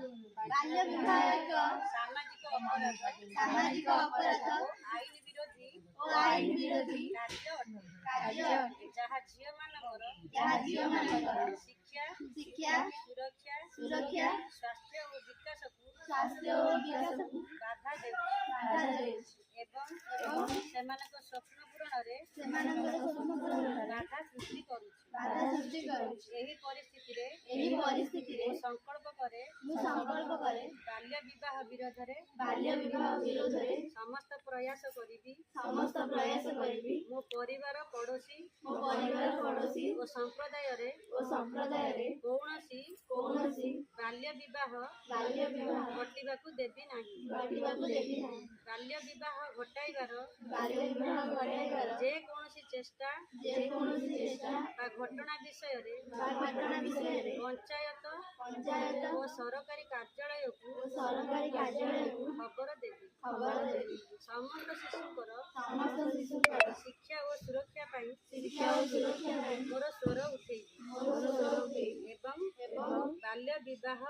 बाल्य विवाह एक सामाजिक अपराध और आईन विरोधी कार्य जहाँ झील मानकर शिक्षा सुरक्षा स्वास्थ्य और विकास को बाधा दे एवं स्वप्न पूरण बाधा सृष्टि करुछि। एही परिस्थिति रे संकल्प करे बाल्य विवाह विरोध रे समस्त प्रयास करिबी मो परिवार पड़ोसी और संप्रदाय रे कौनसी बाल्य विवाह घटिबाकु देबी नाही। बाल्य विवाह घटाइबार जे कौनसी चेष्टा घटना विषय रे पंचायत और सरकारी कार्यालय को खबर देबी। समस्त शिशुकर शिक्षा और सुरक्षा पाई मोर स्वर उठेबी एवं बाल्य विवाह